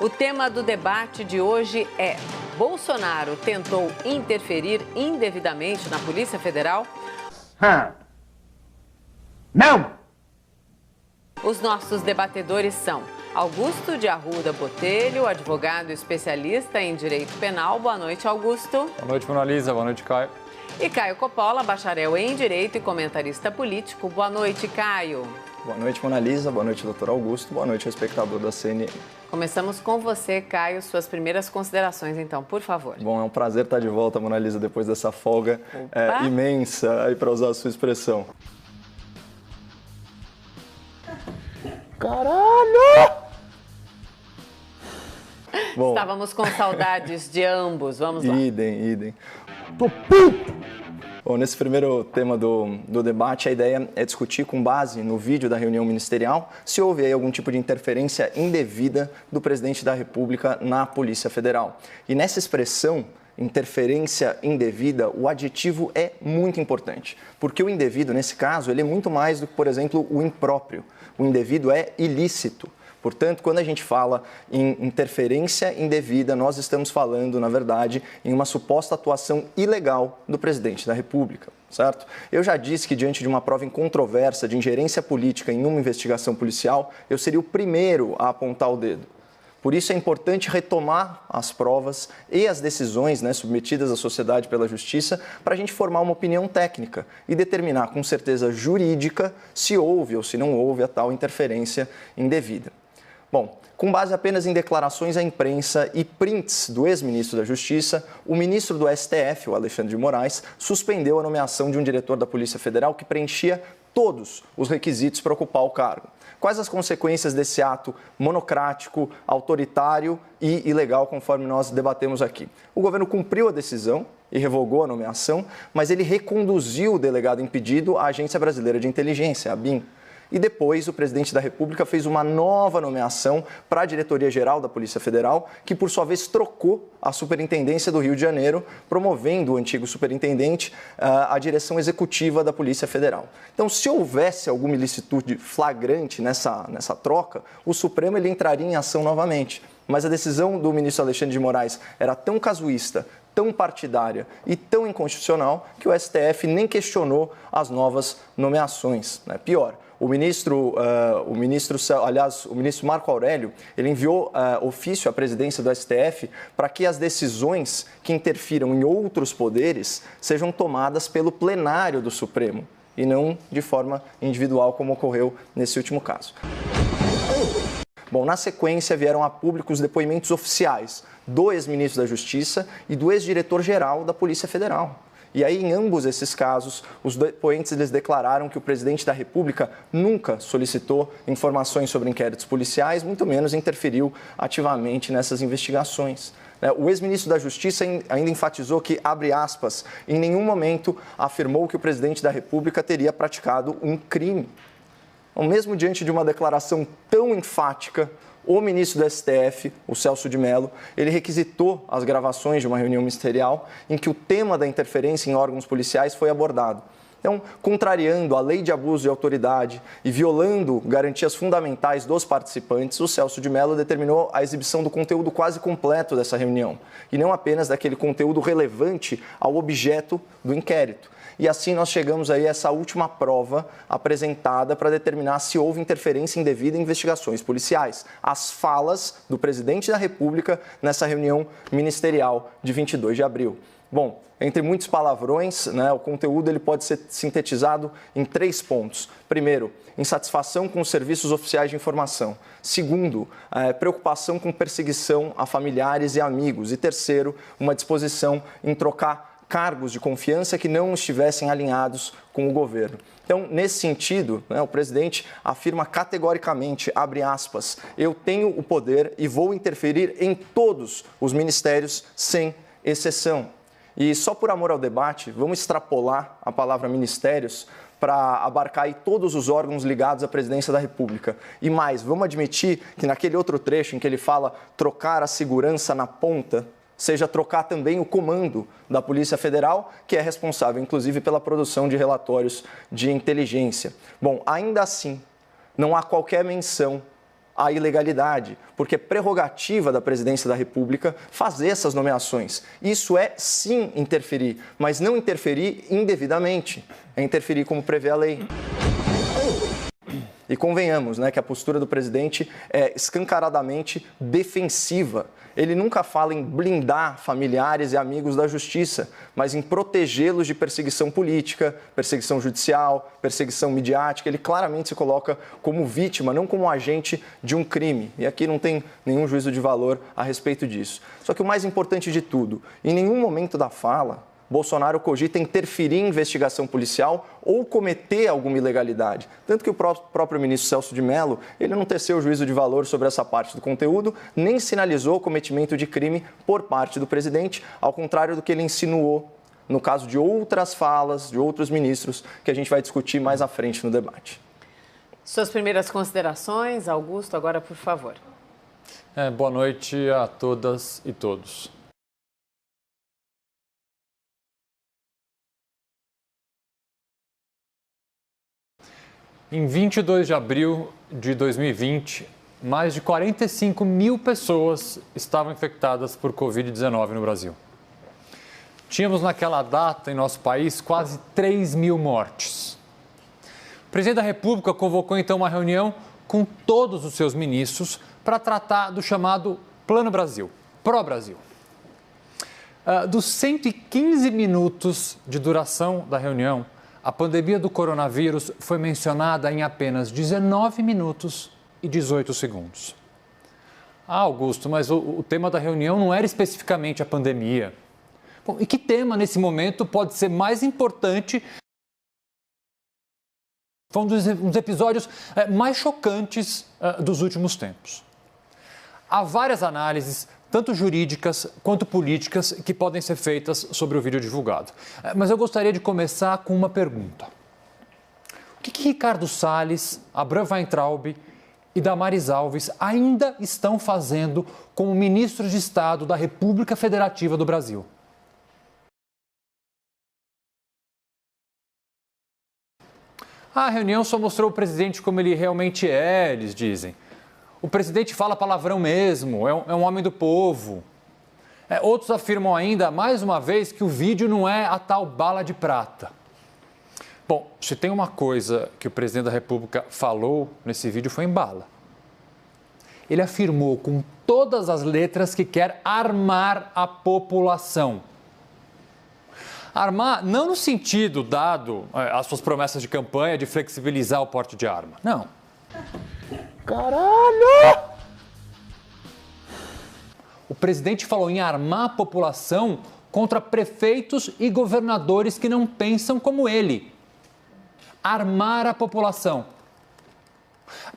O tema do debate de hoje é: Bolsonaro tentou interferir indevidamente na Polícia Federal? Não! Os nossos debatedores são Augusto de Arruda Botelho, advogado especialista em direito penal. Boa noite, Augusto. Boa noite, Mona Lisa. Boa noite, Caio. E Caio Coppola, bacharel em direito e comentarista político. Boa noite, Caio. Boa noite, Mona Lisa. Boa noite, doutor Augusto. Boa noite, espectador da CNN. Começamos com você, Caio. Suas primeiras considerações, então, por favor. Bom, é um prazer estar de volta, Mona Lisa, depois dessa folga imensa, aí para usar a sua expressão. Caralho! Bom, estávamos com saudades de ambos. Vamos lá. Idem. Tô puto! Bom, nesse primeiro tema do debate, a ideia é discutir com base no vídeo da reunião ministerial se houve aí algum tipo de interferência indevida do presidente da República na Polícia Federal. E nessa expressão, interferência indevida, o adjetivo é muito importante, porque o indevido, nesse caso, ele é muito mais do que, por exemplo, o impróprio. O indevido é ilícito. Portanto, quando a gente fala em interferência indevida, nós estamos falando, na verdade, em uma suposta atuação ilegal do presidente da República, certo? Eu já disse que, diante de uma prova incontroversa de ingerência política em uma investigação policial, eu seria o primeiro a apontar o dedo. Por isso é importante retomar as provas e as decisões, submetidas à sociedade pela justiça para a gente formar uma opinião técnica e determinar com certeza jurídica se houve ou se não houve a tal interferência indevida. Bom, com base apenas em declarações à imprensa e prints do ex-ministro da Justiça, o ministro do STF, o Alexandre de Moraes, suspendeu a nomeação de um diretor da Polícia Federal que preenchia todos os requisitos para ocupar o cargo. Quais as consequências desse ato monocrático, autoritário e ilegal, conforme nós debatemos aqui? O governo cumpriu a decisão e revogou a nomeação, mas ele reconduziu o delegado impedido à Agência Brasileira de Inteligência, a ABIN. E depois o presidente da República fez uma nova nomeação para a Diretoria-Geral da Polícia Federal, que por sua vez trocou a Superintendência do Rio de Janeiro, promovendo o antigo superintendente à direção executiva da Polícia Federal. Então, se houvesse alguma ilicitude flagrante nessa troca, o Supremo ele entraria em ação novamente. Mas a decisão do ministro Alexandre de Moraes era tão casuísta, tão partidária e tão inconstitucional que o STF nem questionou as novas nomeações. Pior, o ministro Marco Aurélio, ele enviou ofício à presidência do STF para que as decisões que interfiram em outros poderes sejam tomadas pelo plenário do Supremo e não de forma individual, como ocorreu nesse último caso. Bom, na sequência vieram a público os depoimentos oficiais do ex-ministro da Justiça e do ex-diretor-geral da Polícia Federal. E aí, em ambos esses casos, os depoentes eles declararam que o presidente da República nunca solicitou informações sobre inquéritos policiais, muito menos interferiu ativamente nessas investigações. O ex-ministro da Justiça ainda enfatizou que, abre aspas, em nenhum momento afirmou que o presidente da República teria praticado um crime. Então, mesmo diante de uma declaração tão enfática, o ministro do STF, o Celso de Mello, ele requisitou as gravações de uma reunião ministerial em que o tema da interferência em órgãos policiais foi abordado. Então, contrariando a lei de abuso de autoridade e violando garantias fundamentais dos participantes, o Celso de Mello determinou a exibição do conteúdo quase completo dessa reunião, e não apenas daquele conteúdo relevante ao objeto do inquérito. E assim nós chegamos aí a essa última prova apresentada para determinar se houve interferência indevida em investigações policiais. As falas do presidente da República nessa reunião ministerial de 22 de abril. Bom, entre muitos palavrões, o conteúdo ele pode ser sintetizado em 3 pontos. Primeiro, insatisfação com os serviços oficiais de informação. Segundo, preocupação com perseguição a familiares e amigos. E terceiro, uma disposição em trocar cargos de confiança que não estivessem alinhados com o governo. Então, nesse sentido, o presidente afirma categoricamente, abre aspas, eu tenho o poder e vou interferir em todos os ministérios sem exceção. E só por amor ao debate, vamos extrapolar a palavra ministérios para abarcar aí todos os órgãos ligados à presidência da República. E mais, vamos admitir que naquele outro trecho em que ele fala trocar a segurança na ponta, seja trocar também o comando da Polícia Federal, que é responsável, inclusive, pela produção de relatórios de inteligência. Bom, ainda assim, não há qualquer menção a ilegalidade, porque é prerrogativa da presidência da República fazer essas nomeações. Isso é, sim, interferir, mas não interferir indevidamente, é interferir como prevê a lei. E convenhamos, né, que a postura do presidente é escancaradamente defensiva. Ele nunca fala em blindar familiares e amigos da justiça, mas em protegê-los de perseguição política, perseguição judicial, perseguição midiática. Ele claramente se coloca como vítima, não como agente de um crime. E aqui não tem nenhum juízo de valor a respeito disso. Só que o mais importante de tudo, em nenhum momento da fala, Bolsonaro cogita interferir em investigação policial ou cometer alguma ilegalidade. Tanto que o próprio ministro Celso de Mello, ele não teceu juízo de valor sobre essa parte do conteúdo, nem sinalizou o cometimento de crime por parte do presidente, ao contrário do que ele insinuou no caso de outras falas de outros ministros, que a gente vai discutir mais à frente no debate. Suas primeiras considerações, Augusto, agora por favor. Boa noite a todas e todos. Em 22 de abril de 2020, mais de 45 mil pessoas estavam infectadas por Covid-19 no Brasil. Tínhamos naquela data em nosso país quase 3 mil mortes. O presidente da República convocou então uma reunião com todos os seus ministros para tratar do chamado Plano Brasil, Pró-Brasil. Dos 115 minutos de duração da reunião, a pandemia do coronavírus foi mencionada em apenas 19 minutos e 18 segundos. Augusto, mas o tema da reunião não era especificamente a pandemia. Bom, e que tema, nesse momento, pode ser mais importante? Foi um dos episódios mais chocantes dos últimos tempos. Há várias análises, tanto jurídicas quanto políticas, que podem ser feitas sobre o vídeo divulgado. Mas eu gostaria de começar com uma pergunta. O que Ricardo Salles, Abraham Weintraub e Damares Alves ainda estão fazendo como ministros de Estado da República Federativa do Brasil? A reunião só mostrou o presidente como ele realmente é, eles dizem. O presidente fala palavrão mesmo, é um homem do povo. Outros afirmam ainda, mais uma vez, que o vídeo não é a tal bala de prata. Bom, se tem uma coisa que o presidente da República falou nesse vídeo foi em bala. Ele afirmou com todas as letras que quer armar a população. Armar não no sentido dado às suas promessas de campanha de flexibilizar o porte de arma, não. Caralho! O presidente falou em armar a população contra prefeitos e governadores que não pensam como ele. Armar a população.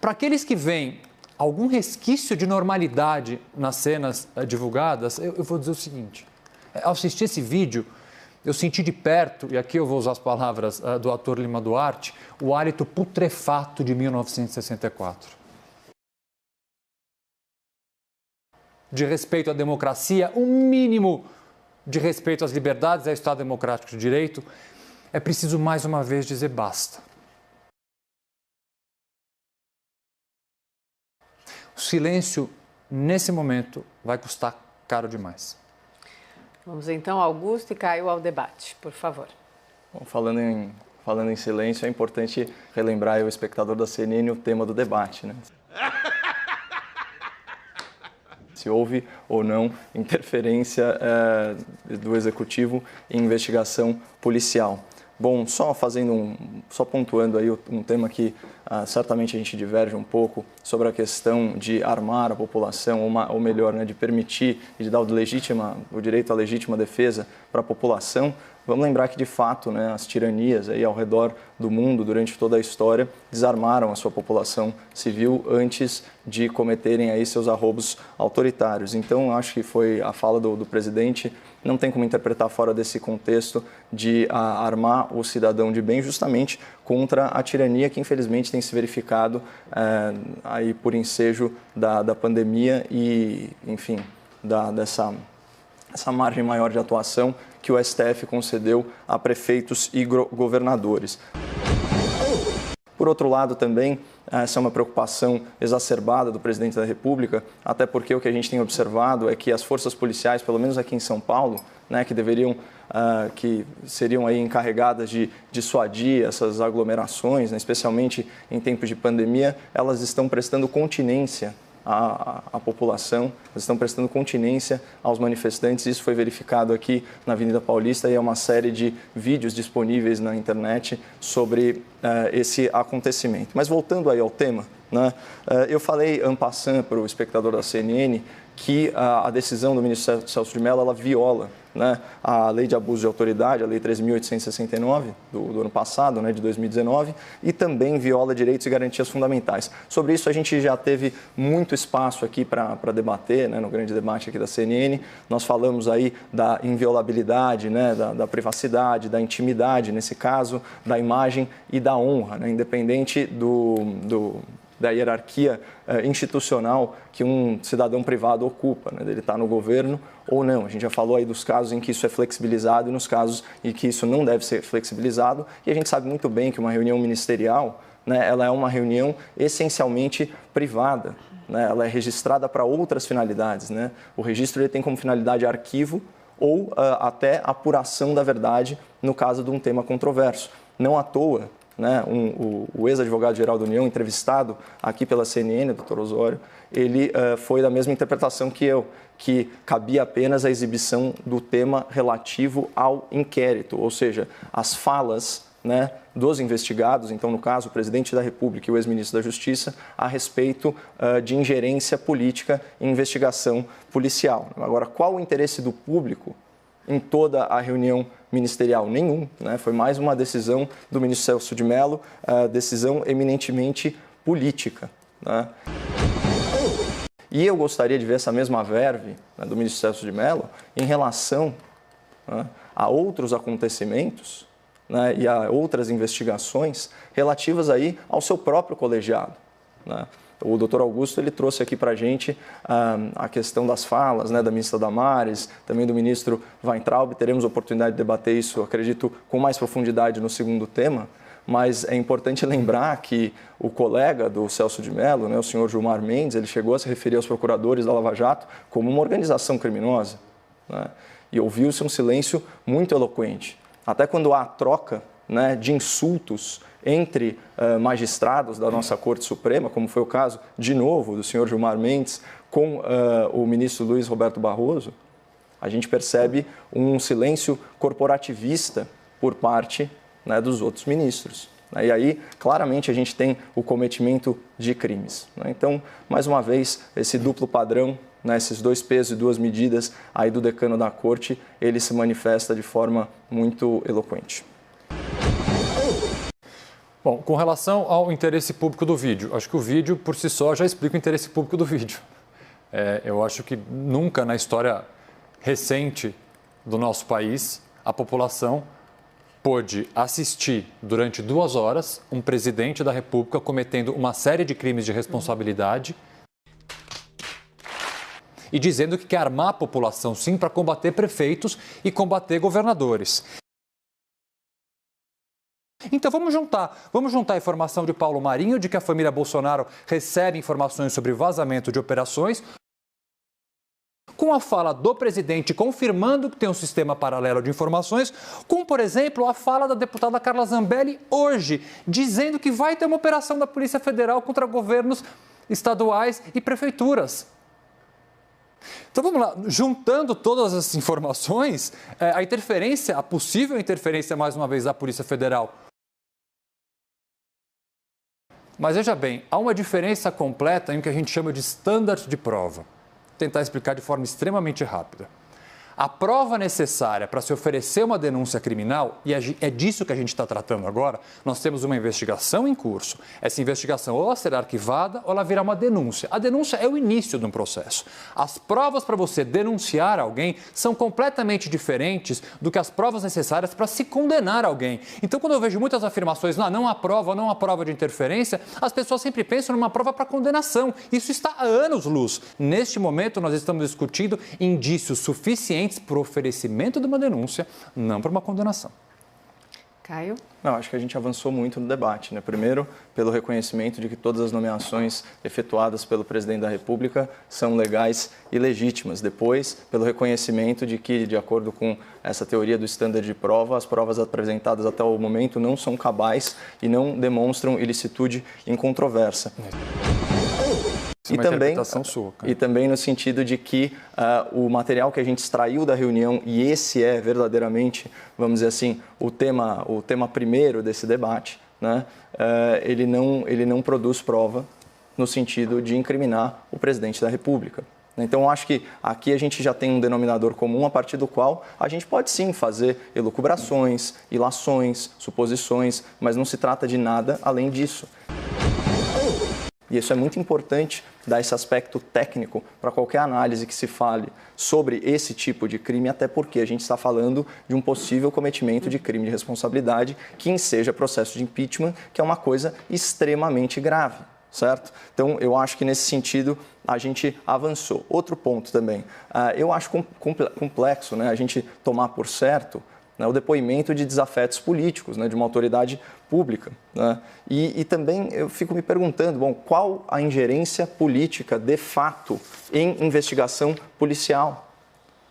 Para aqueles que veem algum resquício de normalidade nas cenas divulgadas, eu vou dizer o seguinte. Ao assistir esse vídeo, eu senti de perto, e aqui eu vou usar as palavras do ator Lima Duarte, o hálito putrefato de 1964. De respeito à democracia, o mínimo de respeito às liberdades e ao Estado Democrático de Direito, é preciso mais uma vez dizer basta. O silêncio, nesse momento, vai custar caro demais. Vamos então, Augusto e Caio, ao debate, por favor. Bom, falando em silêncio, é importante relembrar ao espectador da CNN o tema do debate, né? Se houve ou não interferência do Executivo em investigação policial. Bom, só pontuando aí um tema que certamente a gente diverge um pouco sobre a questão de armar a população, ou melhor, né, de permitir e de dar o direito à legítima defesa para a população. Vamos lembrar que, de fato, né, as tiranias aí ao redor do mundo, durante toda a história, desarmaram a sua população civil antes de cometerem aí seus arroubos autoritários. Então, acho que foi a fala do presidente, não tem como interpretar fora desse contexto de armar o cidadão de bem justamente contra a tirania que, infelizmente, tem se verificado aí por ensejo da pandemia e, enfim, essa margem maior de atuação que o STF concedeu a prefeitos e governadores. Por outro lado, também, essa é uma preocupação exacerbada do presidente da República, até porque o que a gente tem observado é que as forças policiais, pelo menos aqui em São Paulo, né, que seriam aí encarregadas de dissuadir essas aglomerações, né, especialmente em tempos de pandemia, elas estão prestando continência à população, elas estão prestando continência aos manifestantes. Isso foi verificado aqui na Avenida Paulista e é uma série de vídeos disponíveis na internet sobre esse acontecimento. Mas voltando aí ao tema, né, eu falei en passant para o espectador da CNN que a decisão do ministro Celso de Mello ela viola, né, a Lei de Abuso de Autoridade, a Lei 13.869 do ano passado, né, de 2019, e também viola direitos e garantias fundamentais. Sobre isso a gente já teve muito espaço aqui para debater, né, no grande debate aqui da CNN. Nós falamos aí da inviolabilidade, né, da privacidade, da intimidade, nesse caso, da imagem e da honra, né, independente da hierarquia institucional que um cidadão privado ocupa, né, dele estar no governo ou não. A gente já falou aí dos casos em que isso é flexibilizado e nos casos em que isso não deve ser flexibilizado. E a gente sabe muito bem que uma reunião ministerial, né, ela é uma reunião essencialmente privada, né, ela é registrada para outras finalidades, né. O registro ele tem como finalidade arquivo ou até apuração da verdade no caso de um tema controverso. Não à toa, né, o ex-advogado-geral da União, entrevistado aqui pela CNN, o Dr. Osório, ele foi da mesma interpretação que eu, que cabia apenas a exibição do tema relativo ao inquérito, ou seja, as falas, né, dos investigados, então no caso o presidente da República e o ex-ministro da Justiça, a respeito de ingerência política em investigação policial. Agora, qual o interesse do público em toda a reunião ministerial? Nenhum, né? Foi mais uma decisão do ministro Celso de Mello, decisão eminentemente política, né? E eu gostaria de ver essa mesma verve, né, do ministro Celso de Mello em relação, né, a outros acontecimentos, né, e a outras investigações relativas aí ao seu próprio colegiado, né? O doutor Augusto ele trouxe aqui para a gente a questão das falas, né, da ministra Damares, também do ministro Weintraub. Teremos oportunidade de debater isso, acredito, com mais profundidade no segundo tema, mas é importante lembrar que o colega do Celso de Mello, né, o senhor Gilmar Mendes, ele chegou a se referir aos procuradores da Lava Jato como uma organização criminosa, né, e ouviu-se um silêncio muito eloquente. Até quando há troca, né, de insultos entre magistrados da nossa Corte Suprema, como foi o caso, de novo, do senhor Gilmar Mendes com o ministro Luiz Roberto Barroso, a gente percebe um silêncio corporativista por parte, né, dos outros ministros. E aí, claramente, a gente tem o cometimento de crimes, né? Então, mais uma vez, esse duplo padrão, né, esses dois pesos e duas medidas aí do decano da Corte, ele se manifesta de forma muito eloquente. Bom, com relação ao interesse público do vídeo, acho que o vídeo por si só já explica o interesse público do vídeo. Eu acho que nunca na história recente do nosso país a população pôde assistir durante 2 horas um presidente da República cometendo uma série de crimes de responsabilidade e dizendo que quer armar a população sim para combater prefeitos e combater governadores. Então vamos juntar a informação de Paulo Marinho de que a família Bolsonaro recebe informações sobre vazamento de operações com a fala do presidente confirmando que tem um sistema paralelo de informações, com, por exemplo, a fala da deputada Carla Zambelli hoje, dizendo que vai ter uma operação da Polícia Federal contra governos estaduais e prefeituras. Então vamos lá, juntando todas as informações, a possível interferência, mais uma vez, da Polícia Federal. Mas veja bem, há uma diferença completa em o que a gente chama de standard de prova. Vou tentar explicar de forma extremamente rápida. A prova necessária para se oferecer uma denúncia criminal, e é disso que a gente está tratando agora, nós temos uma investigação em curso. Essa investigação ou ela será arquivada ou ela virá uma denúncia. A denúncia é o início de um processo. As provas para você denunciar alguém são completamente diferentes do que as provas necessárias para se condenar alguém. Então, quando eu vejo muitas afirmações, não há prova de interferência, as pessoas sempre pensam numa prova para condenação. Isso está há anos-luz. Neste momento, nós estamos discutindo indícios suficientes para o oferecimento de uma denúncia, não para uma condenação. Caio? Não, acho que a gente avançou muito no debate, né? Primeiro, pelo reconhecimento de que todas as nomeações efetuadas pelo presidente da República são legais e legítimas. Depois, pelo reconhecimento de que, de acordo com essa teoria do standard de prova, as provas apresentadas até o momento não são cabais e não demonstram ilicitude incontroversa. E também no sentido de que o material que a gente extraiu da reunião, e esse é verdadeiramente, vamos dizer assim, o tema primeiro desse debate, né? Ele não produz prova no sentido de incriminar o presidente da República. Então, eu acho que aqui a gente já tem um denominador comum a partir do qual a gente pode sim fazer elucubrações, ilações, suposições, mas não se trata de nada além disso. E isso é muito importante, dar esse aspecto técnico para qualquer análise que se fale sobre esse tipo de crime, até porque a gente está falando de um possível cometimento de crime de responsabilidade que enseja processo de impeachment, que é uma coisa extremamente grave, certo? Então, eu acho que nesse sentido a gente avançou. Outro ponto também, eu acho complexo, né, a gente tomar por certo, né, o depoimento de desafetos políticos, né, de uma autoridade pública. Né? E também eu fico me perguntando, bom, qual a ingerência política de fato em investigação policial?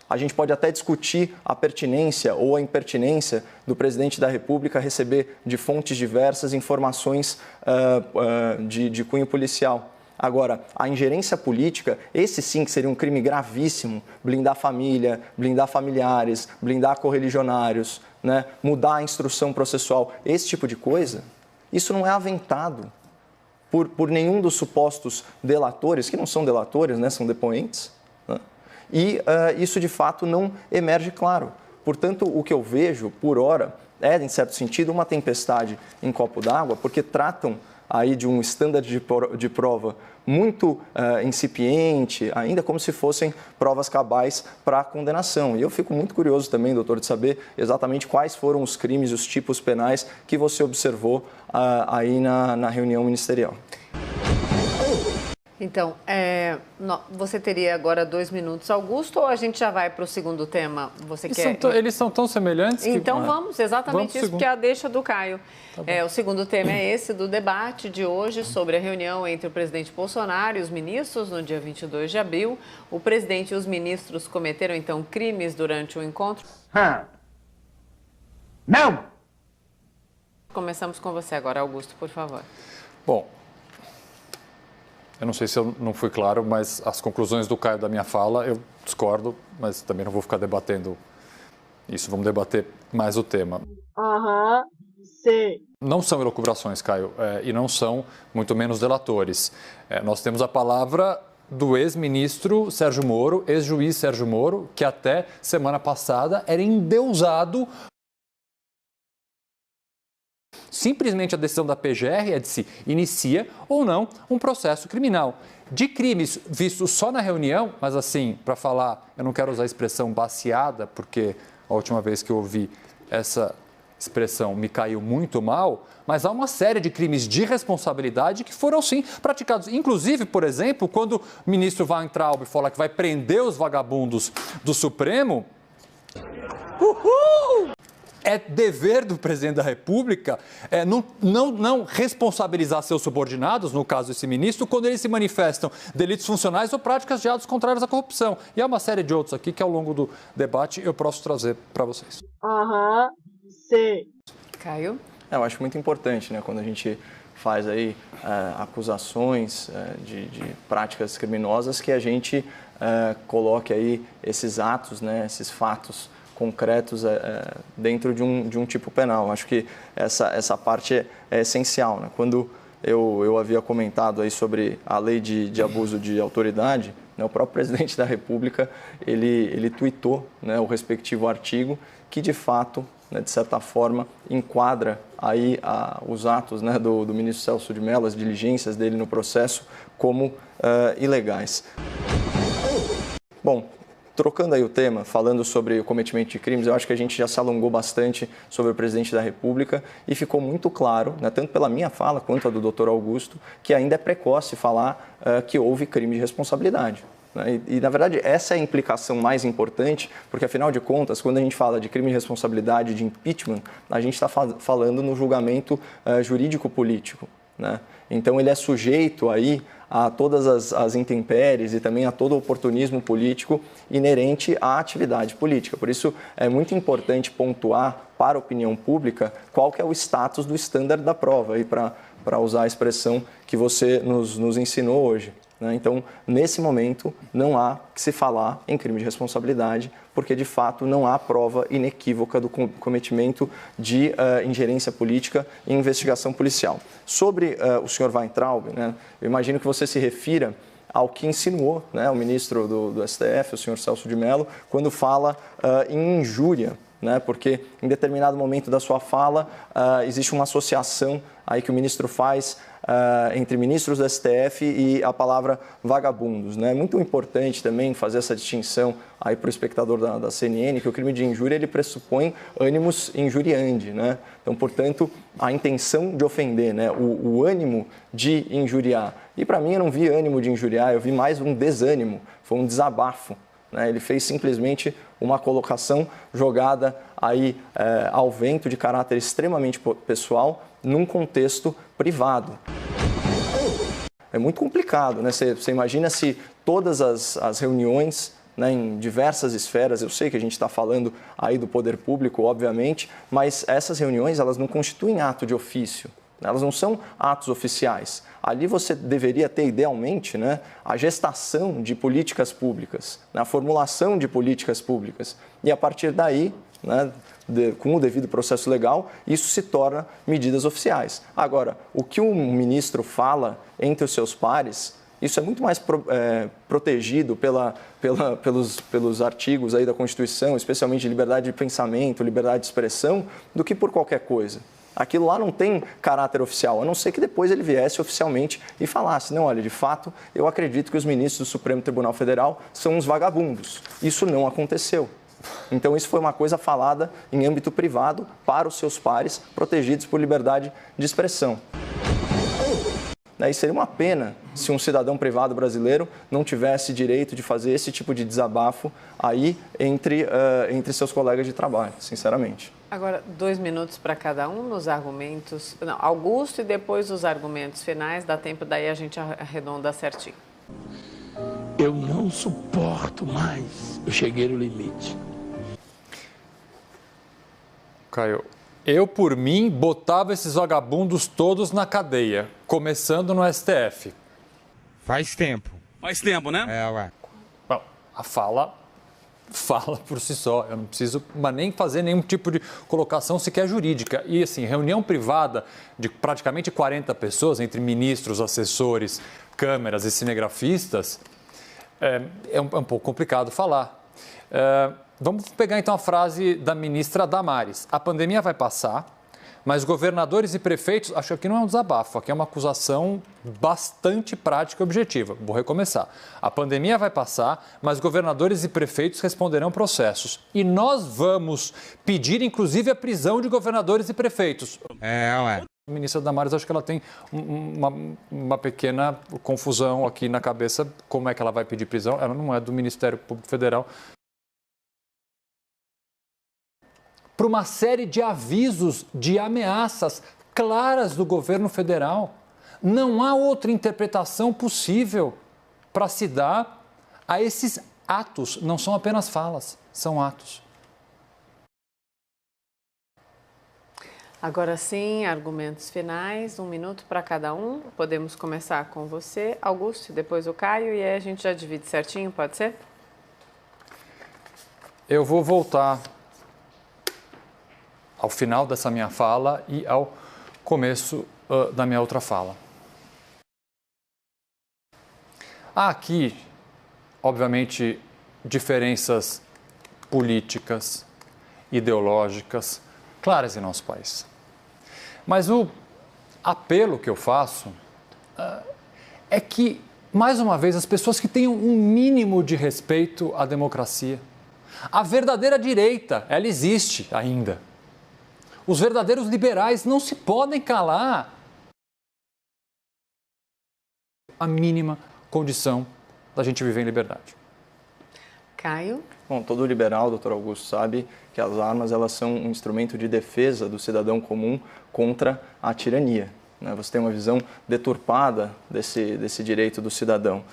A gente pode até discutir a pertinência ou a impertinência do presidente da República receber de fontes diversas informações de cunho policial. Agora, a ingerência política, esse sim que seria um crime gravíssimo, blindar família, blindar familiares, blindar correligionários, né? Mudar a instrução processual, esse tipo de coisa, isso não é aventado por nenhum dos supostos delatores, que não são delatores, né? São depoentes, né? E isso de fato não emerge claro. Portanto, o que eu vejo, por hora, é, em certo sentido, uma tempestade em copo d'água, porque tratam aí de um standard de prova muito incipiente, ainda como se fossem provas cabais para a condenação. E eu fico muito curioso também, doutor, de saber exatamente quais foram os crimes, os tipos penais que você observou aí na reunião ministerial. Então, você teria agora 2 minutos, Augusto, ou a gente já vai para o segundo tema? Você quer? Eles são tão semelhantes que... Então vamos, exatamente isso, porque é a deixa do Caio. Tá O segundo tema é esse do debate de hoje sobre a reunião entre o presidente Bolsonaro e os ministros no dia 22 de abril. O presidente e os ministros cometeram, então, crimes durante o encontro? Não! Começamos com você agora, Augusto, por favor. Bom, eu não sei se eu não fui claro, mas as conclusões do Caio da minha fala, eu discordo, mas também não vou ficar debatendo isso. Vamos debater mais o tema. Sim. Não são elucubrações, Caio, e não são, muito menos, delatores. Nós temos a palavra do ex-ministro Sérgio Moro, ex-juiz Sérgio Moro, que até semana passada era endeusado. Simplesmente a decisão da PGR é de se inicia ou não um processo criminal. De crimes vistos só na reunião, mas assim, para falar, eu não quero usar a expressão baseada, porque a última vez que eu ouvi essa expressão me caiu muito mal, mas há uma série de crimes de responsabilidade que foram sim praticados. Inclusive, por exemplo, quando o ministro Weintraub fala que vai prender os vagabundos do Supremo... É dever do presidente da República não responsabilizar seus subordinados, no caso desse ministro, quando eles se manifestam delitos funcionais ou práticas de atos contrários à corrupção. E há uma série de outros aqui que ao longo do debate eu posso trazer para vocês. Sim. Caio? Eu acho muito importante, né, quando a gente faz aí acusações de práticas criminosas, que a gente coloque aí esses atos, né, esses fatos concretos dentro de um tipo penal. Acho que essa parte é essencial, né? Quando eu havia comentado aí sobre a lei de abuso de autoridade, né, o próprio presidente da República, ele tuitou, né, o respectivo artigo que, de fato, né, de certa forma, enquadra aí os atos, né, do ministro Celso de Mello, as diligências dele no processo, como ilegais. Bom, trocando aí o tema, falando sobre o cometimento de crimes, eu acho que a gente já se alongou bastante sobre o presidente da República e ficou muito claro, né, tanto pela minha fala quanto a do doutor Augusto, que ainda é precoce falar que houve crime de responsabilidade. né? Na verdade, essa é a implicação mais importante, porque, afinal de contas, quando a gente fala de crime de responsabilidade, de impeachment, a gente está falando no julgamento jurídico-político, né? Então, ele é sujeito aí a todas as intempéries e também a todo o oportunismo político inerente à atividade política. Por isso, é muito importante pontuar para a opinião pública qual que é o status do estándar da prova, para usar a expressão que você nos ensinou hoje. Então, nesse momento, não há que se falar em crime de responsabilidade, porque, de fato, não há prova inequívoca do cometimento de ingerência política e investigação policial. Sobre o senhor Weintraub, né, eu imagino que você se refira ao que insinuou, né, o ministro do STF, o senhor Celso de Mello, quando fala em injúria, né, porque em determinado momento da sua fala existe uma associação aí que o ministro faz entre ministros do STF e a palavra vagabundos, né? É muito importante também fazer essa distinção aí para o espectador da CNN, que o crime de injúria ele pressupõe ânimos injuriandi, né? Então, portanto, a intenção de ofender, né? O ânimo de injuriar. E para mim eu não vi ânimo de injuriar, eu vi mais um desânimo, foi um desabafo. Ele fez simplesmente uma colocação jogada aí ao vento de caráter extremamente pessoal num contexto privado. É muito complicado, né? Você imagina se todas as reuniões, né, em diversas esferas, eu sei que a gente está falando aí do poder público, obviamente, mas essas reuniões elas não constituem ato de ofício. Elas não são atos oficiais. Ali você deveria ter, idealmente, né, a gestação de políticas públicas, né, a formulação de políticas públicas. E, a partir daí, né, com o devido processo legal, isso se torna medidas oficiais. Agora, o que um ministro fala entre os seus pares, isso é muito mais protegido pelos artigos aí da Constituição, especialmente de liberdade de pensamento, liberdade de expressão, do que por qualquer coisa. Aquilo lá não tem caráter oficial, a não ser que depois ele viesse oficialmente e falasse, não, olha, de fato, eu acredito que os ministros do Supremo Tribunal Federal são uns vagabundos. Isso não aconteceu. Então, isso foi uma coisa falada em âmbito privado para os seus pares, protegidos por liberdade de expressão. E seria uma pena se um cidadão privado brasileiro não tivesse direito de fazer esse tipo de desabafo aí entre seus colegas de trabalho, sinceramente. Agora, 2 minutos para cada um nos argumentos. Não, Augusto e depois os argumentos finais. Dá tempo, daí a gente arredonda certinho. Eu não suporto mais. Eu cheguei no limite. Caio, eu, por mim, botava esses vagabundos todos na cadeia, começando no STF. Faz tempo. Faz tempo, né? Ué. Bom, a fala por si só. Eu não preciso nem fazer nenhum tipo de colocação sequer jurídica. E, assim, reunião privada de praticamente 40 pessoas, entre ministros, assessores, câmeras e cinegrafistas, é um pouco complicado falar. Vamos pegar, então, a frase da ministra Damares. A pandemia vai passar, mas governadores e prefeitos... Acho que aqui não é um desabafo, aqui é uma acusação bastante prática e objetiva. Vou recomeçar. A pandemia vai passar, mas governadores e prefeitos responderão processos. E nós vamos pedir, inclusive, a prisão de governadores e prefeitos. Ué. A ministra Damares, acho que ela tem uma pequena confusão aqui na cabeça. Como é que ela vai pedir prisão? Ela não é do Ministério Público Federal. Para uma série de avisos, de ameaças claras do governo federal. Não há outra interpretação possível para se dar a esses atos. Não são apenas falas, são atos. Agora sim, argumentos finais, 1 minuto para cada um. Podemos começar com você, Augusto, depois o Caio, e aí a gente já divide certinho, pode ser? Eu vou voltar ao final dessa minha fala e ao começo da minha outra fala. Há aqui, obviamente, diferenças políticas, ideológicas, claras em nosso país. Mas o apelo que eu faço é que, mais uma vez, as pessoas que tenham um mínimo de respeito à democracia, a verdadeira direita, ela existe ainda. Os verdadeiros liberais não se podem calar a mínima condição da gente viver em liberdade. Caio? Bom, todo liberal, doutor Augusto, sabe que as armas elas são um instrumento de defesa do cidadão comum contra a tirania. Né? Você tem uma visão deturpada desse direito do cidadão.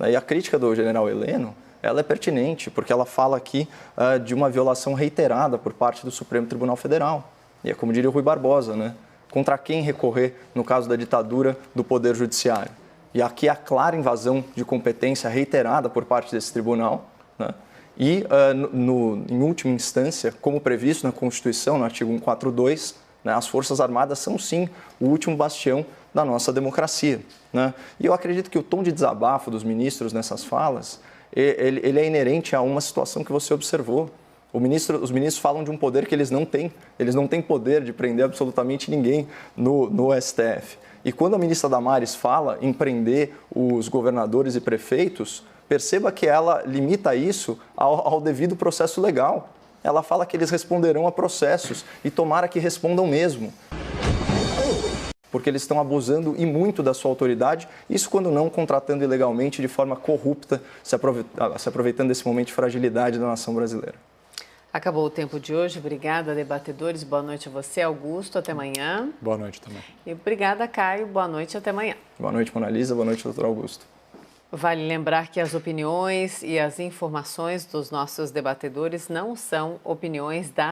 E a crítica do general Heleno, ela é pertinente, porque ela fala aqui de uma violação reiterada por parte do Supremo Tribunal Federal. E é como diria o Rui Barbosa, né? Contra quem recorrer no caso da ditadura do Poder Judiciário. E aqui a clara invasão de competência reiterada por parte desse tribunal, né? E, em última instância, como previsto na Constituição, no artigo 142, né, as Forças Armadas são, sim, o último bastião da nossa democracia. Né? E eu acredito que o tom de desabafo dos ministros nessas falas, ele é inerente a uma situação que você observou. Os ministros falam de um poder que eles não têm. Eles não têm poder de prender absolutamente ninguém no STF. E quando a ministra Damares fala em prender os governadores e prefeitos, perceba que ela limita isso ao devido processo legal. Ela fala que eles responderão a processos e tomara que respondam mesmo. Porque eles estão abusando e muito da sua autoridade, isso quando não contratando ilegalmente de forma corrupta, se aproveitando desse momento de fragilidade da nação brasileira. Acabou o tempo de hoje. Obrigada, debatedores. Boa noite a você, Augusto. Até amanhã. Boa noite também. E obrigada, Caio. Boa noite. Até amanhã. Boa noite, Mona Lisa. Boa noite, doutor Augusto. Vale lembrar que as opiniões e as informações dos nossos debatedores não são opiniões da